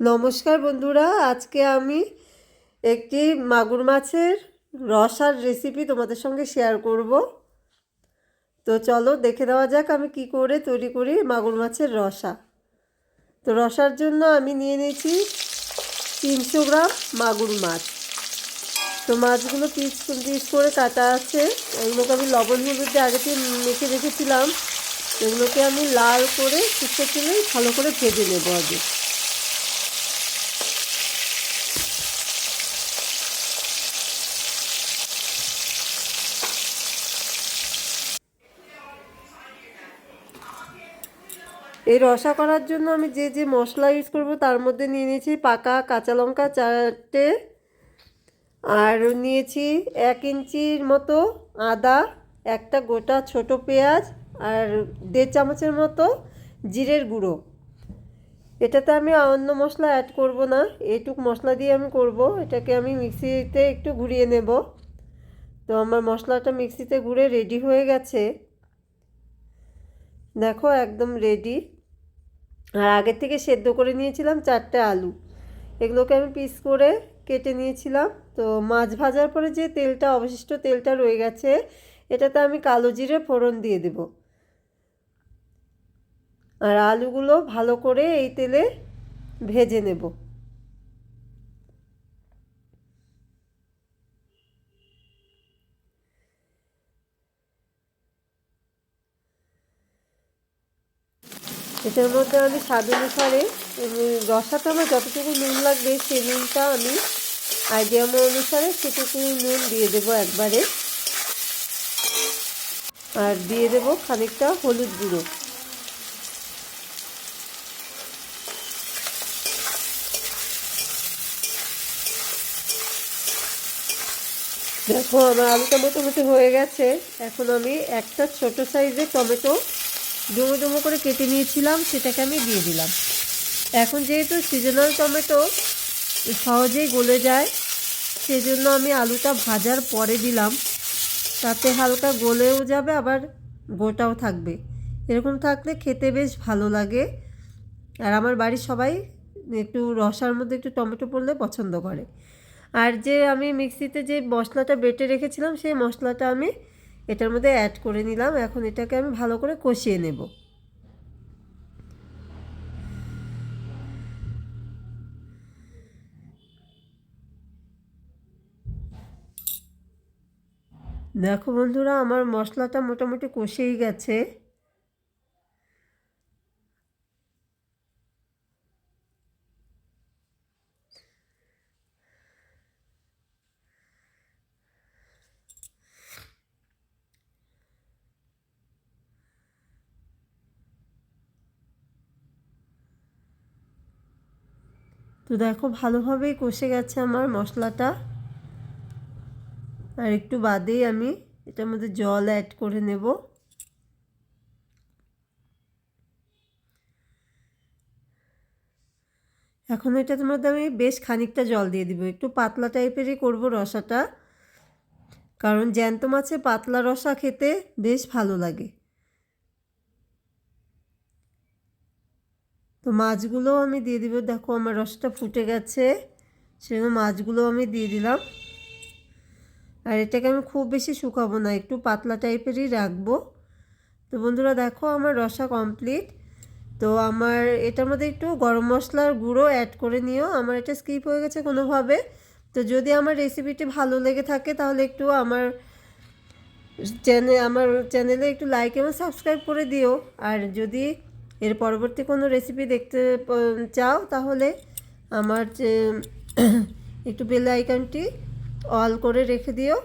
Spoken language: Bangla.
নমস্কার বন্ধুরা, আজকে আমি একটি মাগুর মাছের রসার রেসিপি তোমাদের সঙ্গে শেয়ার করব। তো চলো দেখে দেওয়া যাক আমি কি করে তৈরি করি মাগুর মাছের রসা। তো রসার জন্য আমি নিয়ে নিয়েছি 300 গ্রাম মাগুর মাছ। তো মাছগুলো পিস পিস করে কাটা আছে। এগুলোকে আমি লবণ হলুদ দিয়ে আগে থেকে মেখে রেখেছিলাম। এগুলোকে আমি লাল করে শুকনো তেলে ভালো করে ভেজে নেব আগে। এই রসা করার জন্য আমি যে যে মশলা ইউজ করব তার মধ্যে নিয়ে নিয়েছি পাকা কাঁচা লঙ্কা 4টে, আর নিয়েছি 1 ইঞ্চির মতো আদা, একটা গোটা ছোট পেঁয়াজ, আর 1.5 চামচের মতো জিরের গুঁড়ো। এটাতে আমি অন্য মশলা অ্যাড করব না, এইটুক মশলা দিয়ে আমি করব। এটাকে আমি মিক্সিতে একটু ঘুরিয়ে নেব। তো আমার মশলাটা মিক্সিতে ঘুরে রেডি হয়ে গেছে, দেখো একদম রেডি। আর আগের থেকে সেদ্ধ করে নিয়েছিলাম 4টে আলু, এগুলোকে আমি পিস করে কেটে নিয়েছিলাম। তো মাছ ভাজার পরে যে তেলটা অবশিষ্ট তেলটা রয়ে গেছে, এটাতে আমি কালো জিরে ফোড়ন দিয়ে দেব। আর আলুগুলো ভালো করে এই তেলে ভেজে নেব। এটার মধ্যে আমি স্বাদ অনুসারে রসাতে আমার যতটুকু নুন লাগবে সেই নুনটা আমি আইডিয়া অনুসারে সেটুকু নুন দিয়ে দেবো একবারে। আর দিয়ে দেব খানিকটা হলুদ গুঁড়ো। দেখো আমার আলুটা মোটামুটি হয়ে গেছে। এখন আমি একটা ছোট সাইজের টমেটো ডুমো ডুমো করে কেটে নিয়েছিলাম, সেটাকে আমি দিয়ে দিলাম। এখন যেহেতু সিজনাল টমেটো সহজেই গলে যায়, সেজন্য আমি আলুটা ভাজার পরে দিলাম। তাতে হালকা গলেও যাবে, আবার গোটাও থাকবে। এরকম থাকলে খেতে বেশ ভালো লাগে। আর আমার বাড়ির সবাই একটু রসার মধ্যে একটু টমেটো পড়লে পছন্দ করে। আর যে আমি মিক্সিতে যে মশলাটা বেটে রেখেছিলাম সেই মশলাটা আমি এটার মধ্যে অ্যাড করে নিলাম। এখন এটাকে আমি ভালো করে কষিয়ে নেব। দেখো বন্ধুরা, আমার মশলাটা মোটামুটি কষেই গেছে। তো দেখো ভালোভাবেই কষে গেছে আমার মশলাটা। আর একটু বাদেই আমি এটার মধ্যে জল অ্যাড করে নেব। এখন এটার মধ্যে আমি বেশ খানিকটা জল দিয়ে দিব। একটু পাতলা টাইপেরই করব রসাটা, কারণ জ্যান্ত মাছে পাতলা রসা খেতে বেশ ভালো লাগে। তো মাছগুলোও আমি দিয়ে দিব। দেখো আমার রসটা ফুটে গেছে, সেজন্য মাছগুলো আমি দিয়ে দিলাম। আর এটাকে আমি খুব বেশি শুকাবো না, একটু পাতলা টাইপেরই রাখবো। তো বন্ধুরা দেখো আমার রসা কমপ্লিট। তো আমার এটার মধ্যে একটু গরম মশলার গুঁড়ো অ্যাড করে নিও, আমার এটা স্কিপ হয়ে গেছে কোনোভাবে। তো যদি আমার রেসিপিটি ভালো লেগে থাকে তাহলে একটু আমার চ্যানেলে একটু লাইক এবং সাবস্ক্রাইব করে দিও। আর যদি এর পরবর্তী কোনো রেসিপি দেখতে চাও তাহলে আমার একটু বেল আইকনটি অল করে রেখে দিও।